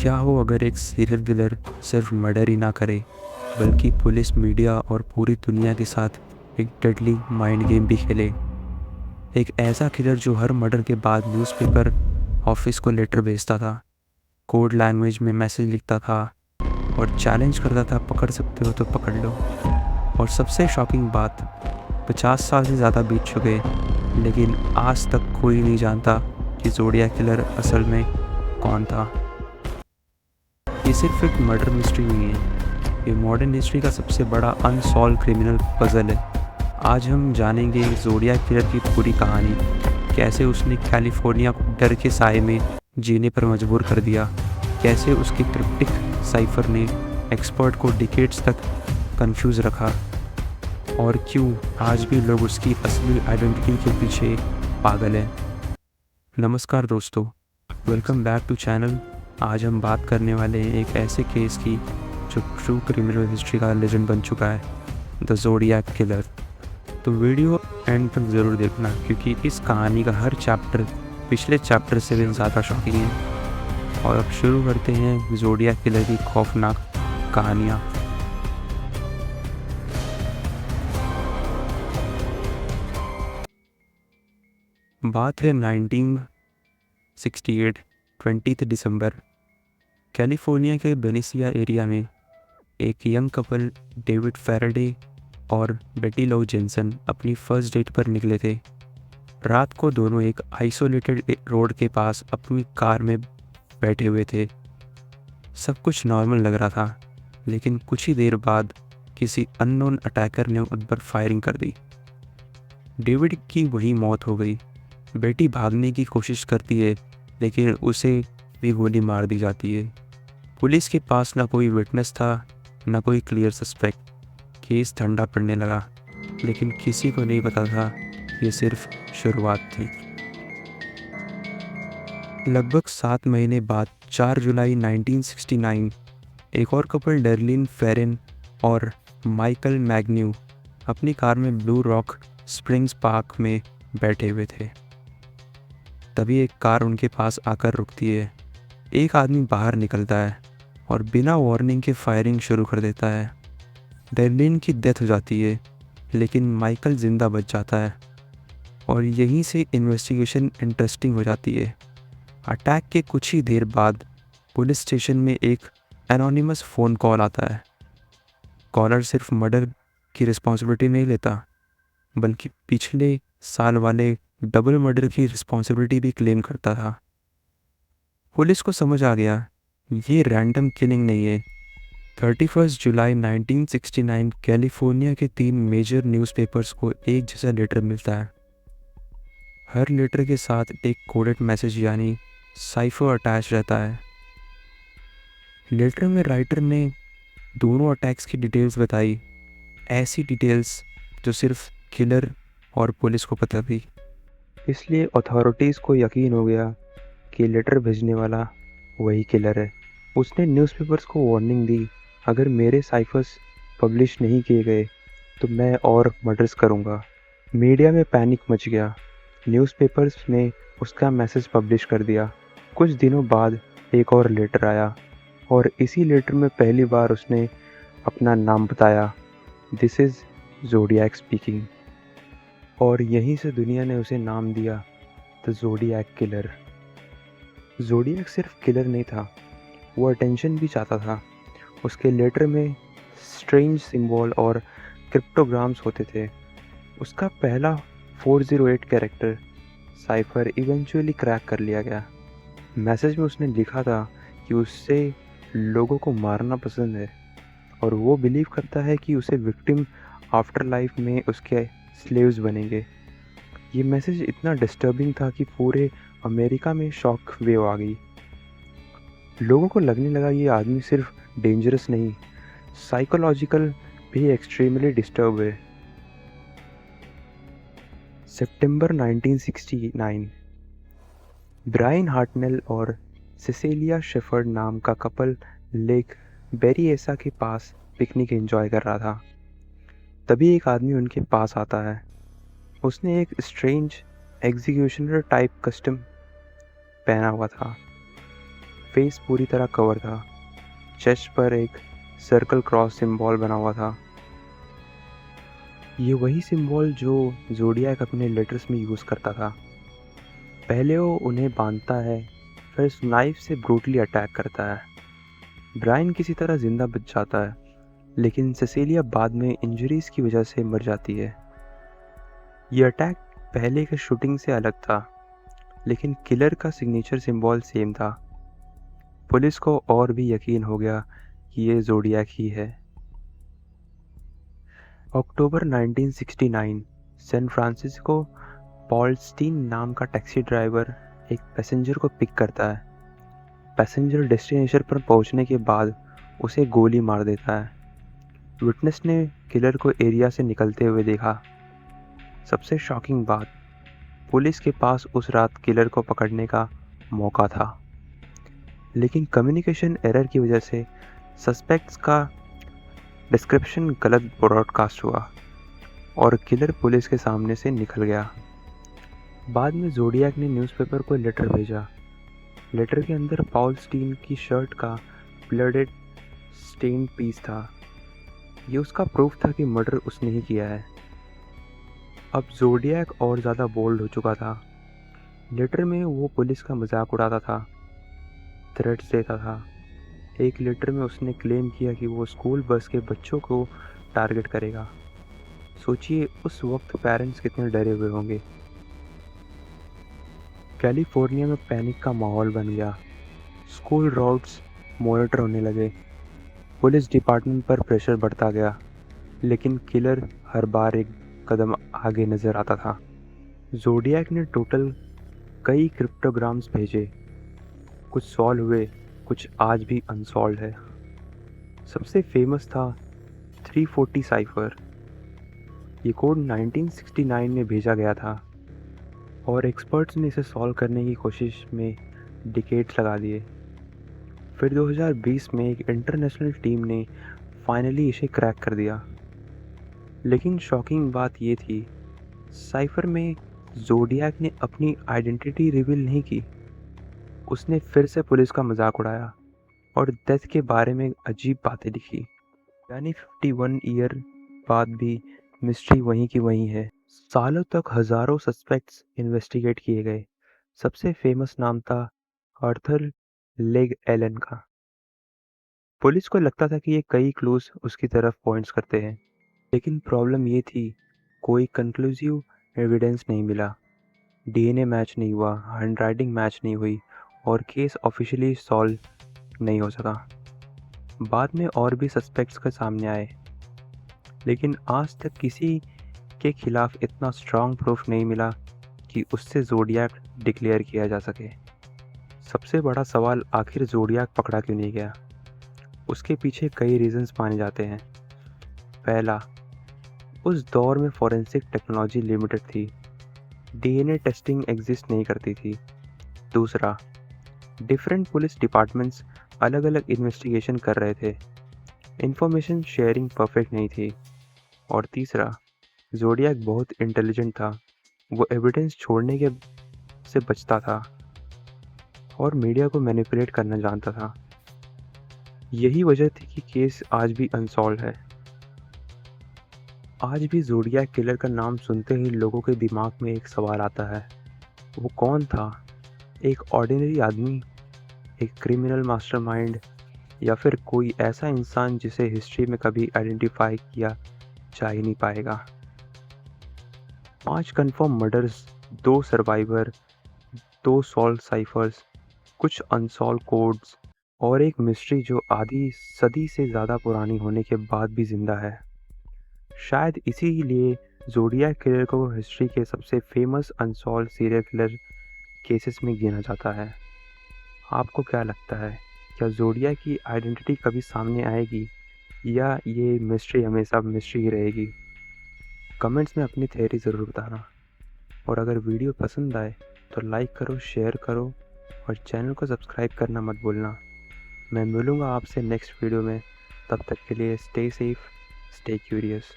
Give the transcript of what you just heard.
क्या हो अगर एक सीरियल किलर सिर्फ मर्डर ही ना करे बल्कि पुलिस, मीडिया और पूरी दुनिया के साथ एक डेडली माइंड गेम भी खेले। एक ऐसा किलर जो हर मर्डर के बाद न्यूज़पेपर ऑफिस को लेटर भेजता था, कोड लैंग्वेज में मैसेज लिखता था और चैलेंज करता था, पकड़ सकते हो तो पकड़ लो। और सबसे शॉकिंग बात, 50 साल से ज़्यादा बीत चुके लेकिन आज तक कोई नहीं जानता कि ज़ोडियाक किलर असल में कौन था। ये सिर्फ एक मर्डर मिस्ट्री नहीं है, ये मॉडर्न हिस्ट्री का सबसे बड़ा अनसॉल्व क्रिमिनल पजल है। आज हम जानेंगे ज़ोडियाक किलर की पूरी कहानी, कैसे उसने कैलिफोर्निया को डर के साए में जीने पर मजबूर कर दिया, कैसे उसके क्रिप्टिक साइफर ने एक्सपर्ट को डिकेड्स तक कंफ्यूज रखा और क्यों आज भी लोग उसकी असली आइडेंटिटी के पीछे पागल हैं। नमस्कार दोस्तों, वेलकम बैक टू चैनल। आज हम बात करने वाले हैं एक ऐसे केस की जो ट्रू क्रिमिनल हिस्ट्री का लेजेंड बन चुका है, द ज़ोडियाक किलर। तो वीडियो एंड तक ज़रूर देखना क्योंकि इस कहानी का हर चैप्टर पिछले चैप्टर से भी ज़्यादा शॉकिंग है। और अब शुरू करते हैं ज़ोडियाक किलर की खौफनाक कहानियाँ। बात है 1968 20 दिसंबर। कैलिफोर्निया के बेनिसिया एरिया में एक यंग कपल डेविड फैराडे और बेटी लो जेनसन अपनी फर्स्ट डेट पर निकले थे। रात को दोनों एक आइसोलेटेड रोड के पास अपनी कार में बैठे हुए थे। सब कुछ नॉर्मल लग रहा था, लेकिन कुछ ही देर बाद किसी अननोन अटैकर ने उन पर फायरिंग कर दी। डेविड की वही मौत हो गई। बेटी भागने की कोशिश करती है, लेकिन उसे भी गोली मार दी जाती है। पुलिस के पास ना कोई विटनेस था, ना कोई क्लियर सस्पेक्ट। केस ठंडा पड़ने लगा, लेकिन किसी को नहीं पता था ये सिर्फ शुरुआत थी। लगभग 7 महीने बाद 4 जुलाई 1969 एक और कपल डर्लिन फेरिन और माइकल मैग्न्यू अपनी कार में ब्लू रॉक स्प्रिंग्स पार्क में बैठे हुए थे। तभी एक कार उनके पास आकर रुकती है। एक आदमी बाहर निकलता है और बिना वार्निंग के फायरिंग शुरू कर देता है। डर्लिन की डेथ हो जाती है, लेकिन माइकल जिंदा बच जाता है और यहीं से इन्वेस्टिगेशन इंटरेस्टिंग हो जाती है। अटैक के कुछ ही देर बाद पुलिस स्टेशन में एक एनोनिमस फ़ोन कॉल आता है। कॉलर सिर्फ मर्डर की रिस्पॉन्सिबिलिटी नहीं लेता, बल्कि पिछले साल वाले डबल मर्डर की रिस्पॉन्सिबिलिटी भी क्लेम करता था। पुलिस को समझ आ गया ये रैंडम किलिंग नहीं है। 31 जुलाई 1969 कैलिफोर्निया के 3 मेजर न्यूज़पेपर्स को एक जैसा लेटर मिलता है। हर लेटर के साथ एक कोडेड मैसेज यानी साइफर अटैच रहता है। लेटर में राइटर ने दोनों अटैक्स की डिटेल्स बताई, ऐसी डिटेल्स जो सिर्फ किलर और पुलिस को पता थी। इसलिए अथॉरिटीज़ को यकीन हो गया कि लेटर भेजने वाला वही किलर है। उसने न्यूज़पेपर्स को वार्निंग दी, अगर मेरे साइफर्स पब्लिश नहीं किए गए तो मैं और मर्डर्स करूँगा। मीडिया में पैनिक मच गया। न्यूज़पेपर्स ने उसका मैसेज पब्लिश कर दिया। कुछ दिनों बाद एक और लेटर आया और इसी लेटर में पहली बार उसने अपना नाम बताया, दिस इज़ ज़ोडियाक स्पीकिंग। और यहीं से दुनिया ने उसे नाम दिया, द ज़ोडियाक किलर। ज़ोडियाक सिर्फ किलर नहीं था, वो अटेंशन भी चाहता था। उसके लेटर में स्ट्रेंज सिंबल और क्रिप्टोग्राम्स होते थे। उसका पहला 408 कैरेक्टर साइफर इवेंचुअली क्रैक कर लिया गया। मैसेज में उसने लिखा था कि उससे लोगों को मारना पसंद है और वो बिलीव करता है कि उसे विक्टिम आफ्टर लाइफ में उसके स्लेव्स बनेंगे। ये मैसेज इतना डिस्टर्बिंग था कि पूरे अमेरिका में शॉक वेव आ गई। लोगों को लगने लगा ये आदमी सिर्फ डेंजरस नहीं, साइकोलॉजिकल भी एक्सट्रीमली डिस्टर्ब है। सितंबर 1969 ब्रायन हार्टनेल और सिसेलिया शेफर्ड नाम का कपल लेक बेरिएसा के पास पिकनिक एंजॉय कर रहा था। तभी एक आदमी उनके पास आता है। उसने एक स्ट्रेंज एग्जीक्यूशनर टाइप कस्टम पहना हुआ था। फेस पूरी तरह कवर था। चेस्ट पर एक सर्कल क्रॉस सिंबल बना हुआ था। ये वही सिंबल जो ज़ोडिएक अपने लेटर्स में यूज़ करता था। पहले वो उन्हें बांधता है, फिर नाइफ से ब्रूटली अटैक करता है। ब्रायन किसी तरह जिंदा बच जाता है, लेकिन सेसिलिया बाद में इंजरीज की वजह से मर जाती है। ये अटैक पहले के शूटिंग से अलग था, लेकिन किलर का सिग्नेचर सिंबल सेम था। पुलिस को और भी यकीन हो गया कि ये ज़ोडिएक ही है। अक्टूबर 1969 सैन फ्रांसिस्को पॉलस्टीन नाम का टैक्सी ड्राइवर एक पैसेंजर को पिक करता है। पैसेंजर डेस्टिनेशन पर पहुंचने के बाद उसे गोली मार देता है। विटनेस ने किलर को एरिया से निकलते हुए देखा। सबसे शॉकिंग बात, पुलिस के पास उस रात किलर को पकड़ने का मौका था, लेकिन कम्युनिकेशन एरर की वजह से सस्पेक्ट्स का डिस्क्रिप्शन गलत ब्रॉडकास्ट हुआ और किलर पुलिस के सामने से निकल गया। बाद में ज़ोडिएक ने न्यूज़पेपर को लेटर भेजा। लेटर के अंदर पॉलस्टीन की शर्ट का ब्लडेड स्टेन पीस था। ये उसका प्रूफ था कि मर्डर उसने ही किया है। अब ज़ोडिएक और ज़्यादा बोल्ड हो चुका था। लेटर में वो पुलिस का मजाक उड़ाता था, थ्रेट्स देता था। एक लेटर में उसने क्लेम किया कि वो स्कूल बस के बच्चों को टारगेट करेगा। सोचिए उस वक्त पेरेंट्स कितने डरे हुए होंगे। कैलिफोर्निया में पैनिक का माहौल बन गया। स्कूल रोड्स मॉनिटर होने लगे। पुलिस डिपार्टमेंट पर प्रेशर बढ़ता गया, लेकिन किलर हर बार एक कदम आगे नजर आता था। ज़ोडिएक ने टोटल कई क्रिप्टोग्राम्स भेजे। कुछ सॉल्व हुए, कुछ आज भी अनसॉल्व है। सबसे फेमस था 340 साइफर। ये कोड 1969 में भेजा गया था और एक्सपर्ट्स ने इसे सॉल्व करने की कोशिश में डिकेड्स लगा दिए। फिर 2020 में एक इंटरनेशनल टीम ने फाइनली इसे क्रैक कर दिया। लेकिन शॉकिंग बात ये थी, साइफर में ज़ोडिएक ने अपनी आइडेंटिटी रिवील नहीं की। उसने फिर से पुलिस का मजाक उड़ाया और डेथ के बारे में अजीब बातें लिखी। यानी 51 ईयर बाद भी मिस्ट्री वहीं की वहीं है। सालों तक हजारों सस्पेक्ट्स इन्वेस्टिगेट किए गए। सबसे फेमस नाम था आर्थर लेग एलन का। पुलिस को लगता था कि ये कई क्लूज उसकी तरफ पॉइंट्स करते हैं, लेकिन प्रॉब्लम ये थी, कोई कंक्लूसिव एविडेंस नहीं मिला। डीएनए मैच नहीं हुआ, हैंडराइटिंग मैच नहीं हुई और केस ऑफिशियली सॉल्व नहीं हो सका। बाद में और भी सस्पेक्ट्स के सामने आए, लेकिन आज तक किसी के खिलाफ इतना स्ट्रांग प्रूफ नहीं मिला कि उससे ज़ोडिएक डिक्लेयर किया जा सके। सबसे बड़ा सवाल, आखिर ज़ोडिएक पकड़ा क्यों नहीं गया? उसके पीछे कई रीजंस माने जाते हैं। पहला, उस दौर में फॉरेंसिक टेक्नोलॉजी लिमिटेड थी, डीएनए टेस्टिंग एग्जिस्ट नहीं करती थी। दूसरा, डिफरेंट पुलिस डिपार्टमेंट्स अलग अलग इन्वेस्टिगेशन कर रहे थे, इंफॉर्मेशन शेयरिंग परफेक्ट नहीं थी। और तीसरा, ज़ोडिएक बहुत इंटेलिजेंट था, वो एविडेंस छोड़ने के से बचता था और मीडिया को मैनिपुलेट करना जानता था। यही वजह थी कि केस आज भी अनसॉल्व है। आज भी ज़ोडिएक किलर का नाम सुनते ही लोगों के दिमाग में एक सवाल आता है, वो कौन था? एक ऑर्डिनरी आदमी, एक क्रिमिनल मास्टरमाइंड, या फिर कोई ऐसा इंसान जिसे हिस्ट्री में कभी आइडेंटिफाई किया जा ही नहीं पाएगा। 5 confirm murders, 2 survivor, 2 solve cyphers, कुछ अनसॉल्व कोड्स और एक मिस्ट्री जो आधी सदी से ज़्यादा पुरानी होने के बाद भी जिंदा है। शायद इसीलिए ज़ोडिएक किलर को हिस्ट्री के सबसे famous unsolved serial killer cases में गिना जाता है। आपको क्या लगता है, क्या ज़ोडिएक की आइडेंटिटी कभी सामने आएगी या ये मिस्ट्री हमेशा मिस्ट्री ही रहेगी? कमेंट्स में अपनी थ्योरी ज़रूर बताना। और अगर वीडियो पसंद आए तो लाइक करो, शेयर करो और चैनल को सब्सक्राइब करना मत भूलना। मैं मिलूँगा आपसे नेक्स्ट वीडियो में। तब तक के लिए स्टे सेफ, स्टे क्यूरियस।